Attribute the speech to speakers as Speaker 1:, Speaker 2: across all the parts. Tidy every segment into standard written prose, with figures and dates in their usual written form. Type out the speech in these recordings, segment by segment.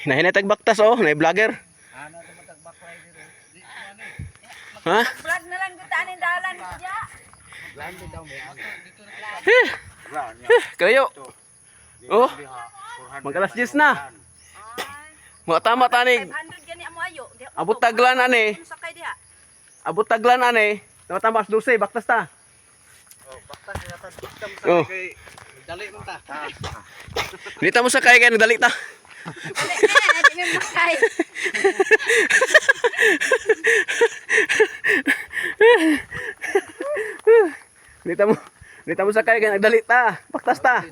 Speaker 1: Nahinay tagbaktas oh, nay vlogger.
Speaker 2: Ano ito matagbak rider eh.
Speaker 1: Ha?
Speaker 3: Vlog na lang kita aning dalan kaya.
Speaker 2: Lando daw mo.
Speaker 1: Kayo. Oh. Mag-alas 10 na. Mga tama tanig.
Speaker 3: 500 gani amo ayo.
Speaker 1: Abot taglan ani.
Speaker 3: Sakay diha.
Speaker 1: Abot taglan ani. Tama-tama 12 baktas ta.
Speaker 2: Oh, baktas na ta.
Speaker 1: Oh.
Speaker 2: Kay dali mo ta.
Speaker 1: Dito mo sakay kay nagdali ta.
Speaker 3: Dali na, di may makay.
Speaker 1: Dito mo sakay kay nagdali ta. Baktas ta.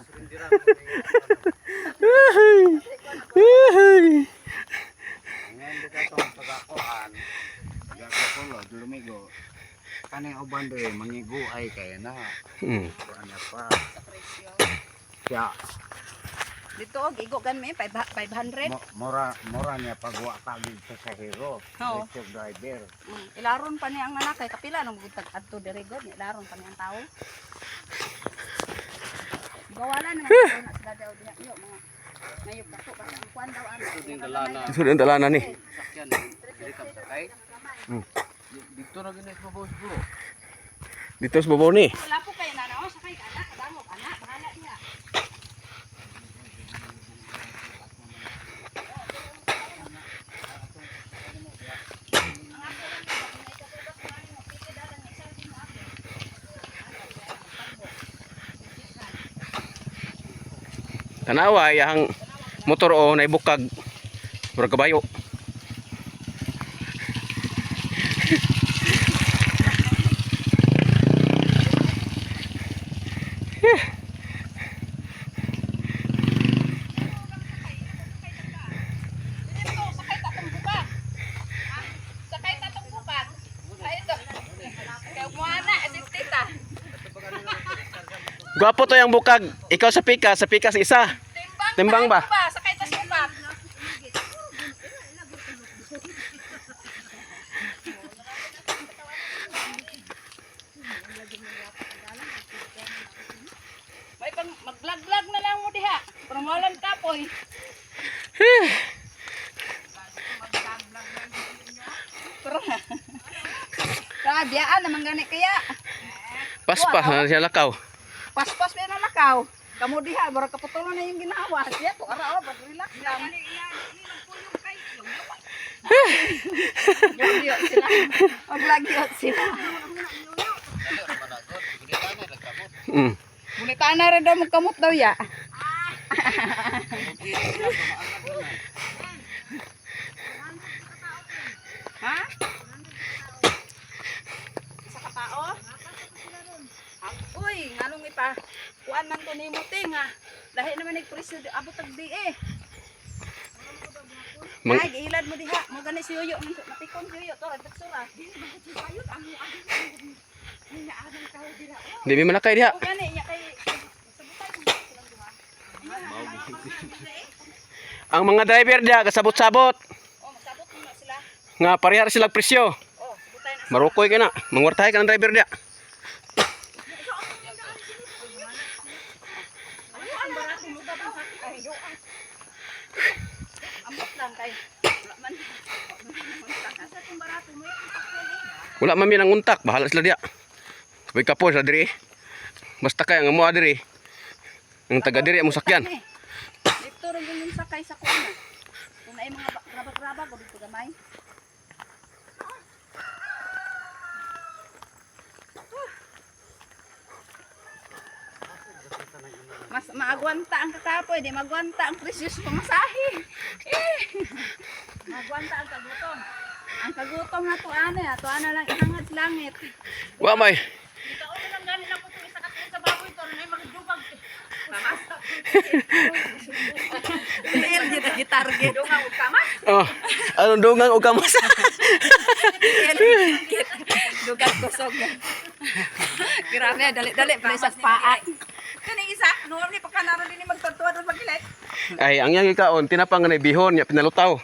Speaker 2: Ngayon dito itong pag-akuhan. Gagapulo, lumigo. Kaning uban doon, mangigo ay kaya na. Ano pa. Kaya,
Speaker 3: Dito og igo gan may 500.
Speaker 2: mora niya pagwa tagig sa hero.
Speaker 3: Oo.
Speaker 2: Electric driver.
Speaker 3: Ilaron pa niya ang anak kay kapila nang butag adto diri god, ilaron pa niya ang tao. Gawalan naman na sila daw diha yo mga mayog kaso pa ang kwan daw ano.
Speaker 1: Isud ang dalanan ni.
Speaker 2: Sakyan, dili ka sakay. Dito na ginis mo boss bro.
Speaker 1: Dito sa babaw ni.
Speaker 3: Wala po kay nanaw sakay ka anak, kadamo anak, bahala niya.
Speaker 1: Tanawa yang motor o naibukag murag kabayo.
Speaker 3: Sakay tatong bukag. Ay ito. Kay umuana asistita.
Speaker 1: Gwapo to yung bukag. Ikaw sa pika sa isa. Timbang ba?
Speaker 3: Sakay tas bukag. May pang mag-vlog-vlog na lang mo diha. Para mawalan kapoy. Pero biyaan naman gani kaya.
Speaker 1: Paspas na siya lakaw.
Speaker 3: Paspas pa na lakaw. Kamu diha bara kaputulon na yung ginawa. Siya to ara ba relax lang. Lagyo sila. Maglagyo sila. Bunita na rin daw magkamot daw ya. Ha? Sa katao? Uy, nganong ipa kuan man to nimo tinga. Lahi naman nagpresyo abot tag di eh. Ay, giilad mo diha. Mo gani si Yoyo matikon si Yoyo to tagsura. Dili ba si Sayot amo ni na adang tao dira.
Speaker 1: Di mi manakay diha.
Speaker 3: O gani nya kay sabutay mo sila duha.
Speaker 1: Ang mga driver diha kasabot-sabot
Speaker 3: Oh, masabot mo na sila.
Speaker 1: nga parehar sila presyo.
Speaker 3: Oh, sabutay na.
Speaker 1: Marukoy ka na. Mangwartahay ka ng driver diha.
Speaker 3: Ang barato mo ba sa ay yo. Ambot lang kay wala man. Asa tong barato mo
Speaker 1: Wala man mi nang untak, bahala sila diha. Sabay kapoy sa diri. Basta kay ang amo diri. Ang taga diri mo sakyan.
Speaker 3: Dito rin yung sakay sa kuna. Kung ay mga rabag-rabag o dito gamay. Mas maagwanta ang kakapoy, di magwanta ang precious pamasahe. Magwanta ang kagutom. Ang kagutom na to ana lang inangad sa langit.
Speaker 1: Wa may.
Speaker 3: Dito o lang gani lang po isa ka sa baboy to na magdubag. Dili gyud gitarget. Dungang ug kamas.
Speaker 1: Oh, anong dungang og kamas?
Speaker 3: Dugang kusog. Grabe dali-dali pa sa paa. Kani isa, no ni pagkanaro din magtutuwa sa pagkilit.
Speaker 1: Ay, ang yang ikaon tinapang nga bihon nya pinalutaw.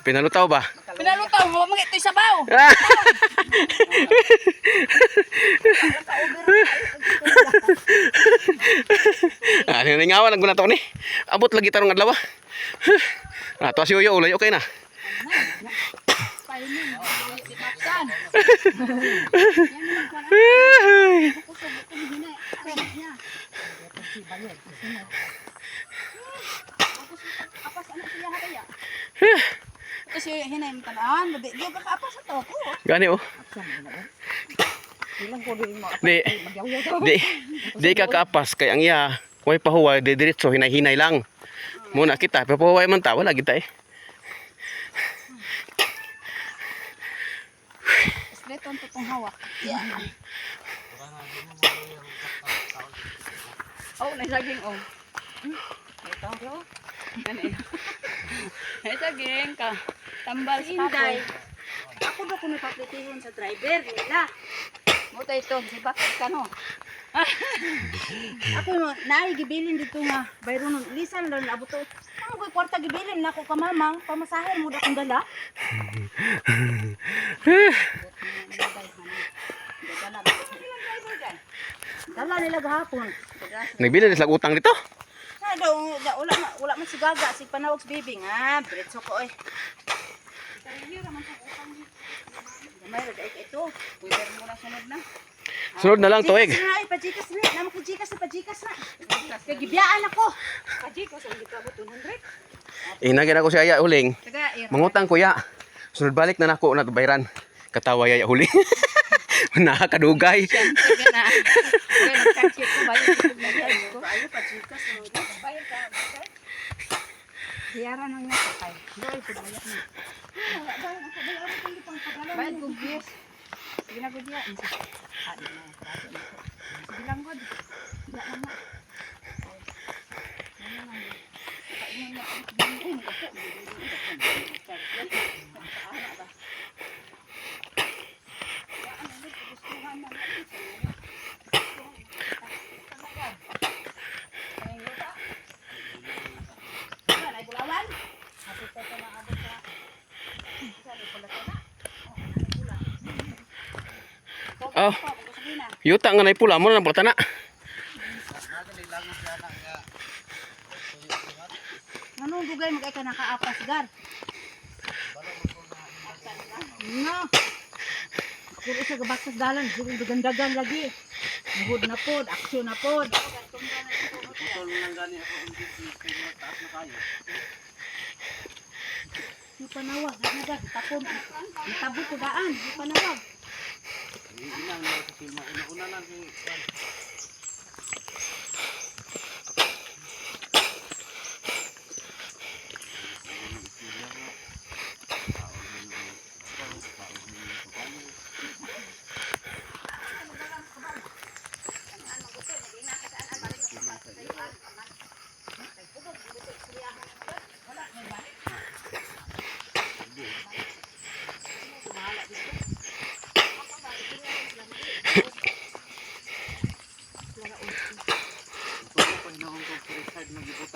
Speaker 1: Pinalutaw ba?
Speaker 3: Pinalutaw sabaw, mo mga ito'y sabaw.
Speaker 1: Ano na nga wala nato ni. Abot lagi tarong adlaw. Ato si Uyo ulay okay na.
Speaker 3: Paining, si Kapsan. Apas anak siya kaya. Kasi hinay mo talaan, di ka kaapas sa to ko.
Speaker 1: Gani oh.
Speaker 3: Ilang ko din mo
Speaker 1: Di. Di ka kaapas kay ang iya. Way pahuway di diretso hinay-hinay lang. Muna kita, pahuway man ta wala kita eh.
Speaker 3: Straight on tutong hawak. Yeah. Oh, naisaging oh. Ito bro. Kani. Naisaging ka. Tambal sa
Speaker 4: Inday.
Speaker 3: kapoy.
Speaker 4: Ako daw kung napapitihon sa driver nila.
Speaker 3: Buta ito, si Bakit ka no?
Speaker 4: Ako naay gibilin dito nga. Bayro nun, lisan lang abot to. Ang ko'y kwarta gibilin na ako ka mamang. Pamasahin mo da kong dala. Dala nila gahapon.
Speaker 1: Nagbili na sila utang dito.
Speaker 4: Na daw, wala man si Gaga, si Panawag si Bibi nga. Diretso ko eh. Gamay ra daig ito.
Speaker 3: Pwede mo na sunod na.
Speaker 1: Sunod na lang tuig.
Speaker 4: Jikas na, ipajikas na. Naman ko jikas na, pajikas na. Kaya gibiyaan ako.
Speaker 3: Kajikos, ang gito mo 200.
Speaker 1: Inagin ako si Aya huling.
Speaker 3: Taga,
Speaker 1: Mangutang kuya. Sunod balik na nako na bayran. Katawa Aya huling. Nakakadugay.
Speaker 3: Siyempre na. Kaya nagkachik ko, bayan ko na yan.
Speaker 4: Ayo pajikas na.
Speaker 3: Bayan ka. Hiyaran ang nakakay. Doy, pagbayak na. Bayan ko, yes. Sige na ko diya. Adi na. Sige lang ko. Hindi lang na.
Speaker 1: Oh. Yuta nga nay pula mo na patana.
Speaker 4: Anong dugay mo kay ka nakaapas gar? No. Kung isa gabaksas dalan, siguro dagan lagi. Muhod na pod, aksyon na pod.
Speaker 2: Putol mo lang gani ako ang taas na kayo.
Speaker 4: Di panawag, nagag, tapon. Itabot ko daan, di panawag.
Speaker 2: Inang na sa filma. Una lang si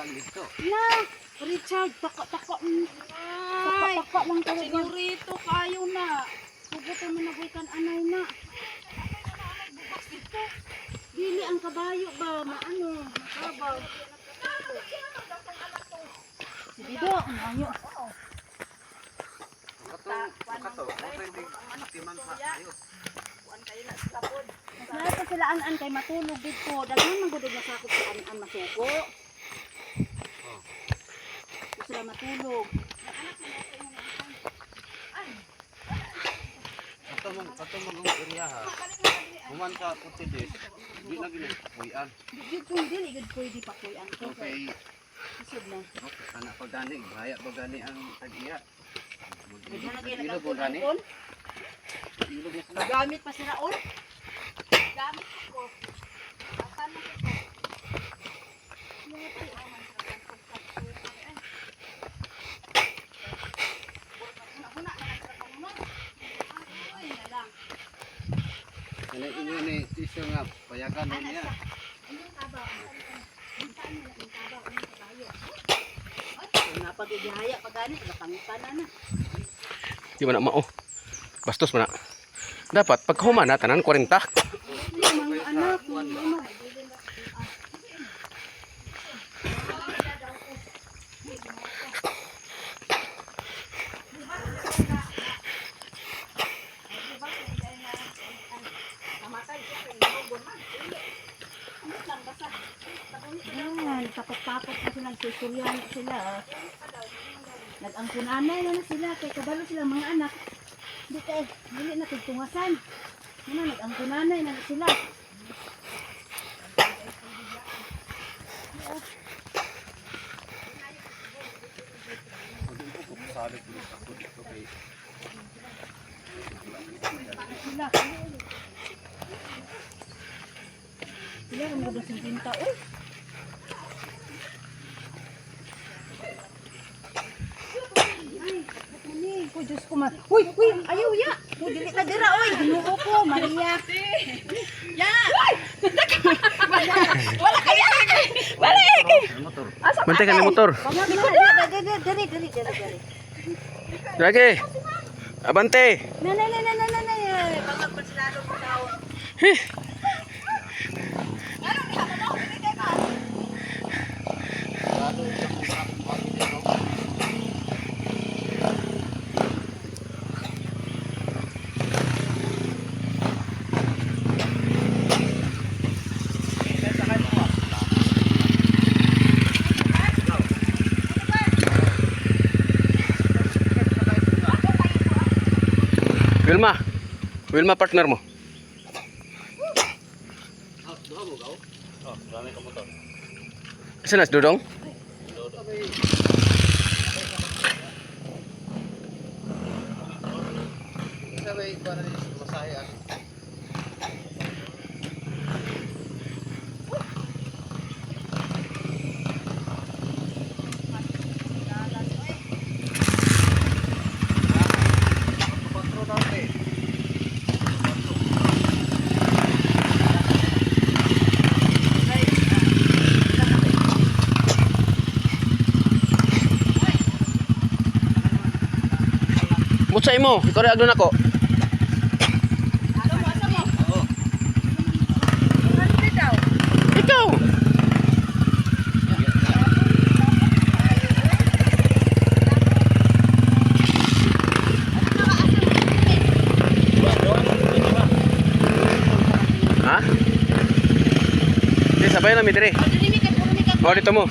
Speaker 2: dito.
Speaker 4: Na, Richard, taka lang talaga.
Speaker 3: Senyorito, kayo na.
Speaker 4: Pugutin mo na kan anay na. Dili ang kabayo ba, maano, makabaw. Si Dido, ang anyo.
Speaker 2: Kato, pwede timan pa kayo.
Speaker 4: Lahat pa sila an kay matulog dito. Daghan man gud masakop si an masuko. Sila matulog.
Speaker 2: Kato mo ang area ha. Human ka puti dis. Di na ginapuyan.
Speaker 4: Dito dili gud pwede pa koy ang ko.
Speaker 2: Okay.
Speaker 4: Isod na.
Speaker 2: Anak pa gani, bahaya pa gani ang tag-iya.
Speaker 4: Daghan na kay
Speaker 2: Ilog mo gani.
Speaker 4: nagapon.
Speaker 2: Ilog mo sila.
Speaker 4: Gamit pa si Raon.
Speaker 3: Gamit ko. Paano ko?
Speaker 2: Ano inyo ni tisyo nga payagan mo niya.
Speaker 4: Napagigihaya pa gani, napangitan na.
Speaker 1: Di man na mao. Bastos man na. Dapat pag human na tanan 40.
Speaker 4: Mga anak, mga anak. Ayan, takot-takot na silang susuryan sila. Nag-angkunanay na sila, kay kabalo sila mga anak. Dili na tugtungasan. Ano, nag-angkunanay na sila. Sila. Sila, kung mga dasang pinta, uy. Uy, Diyos ko man. Uy, ayaw ya. Uy, dili ka dira, uy. Ginoo ko, Maria. Ya. Wala kaya. Balik.
Speaker 1: Bantay ka ng motor.
Speaker 4: Dali.
Speaker 1: Lagi. Abante.
Speaker 4: Na. Bangag pa sila doon sa taon.
Speaker 1: Wilma partner mo.
Speaker 2: Dami ka motor.
Speaker 1: Saan na si Dudong?
Speaker 2: Sabay para masaya.
Speaker 1: Mutsay mo, ikaw rin agdon ako. Ikaw. Ha? Di sabay na mi dire. Oh, dito mo.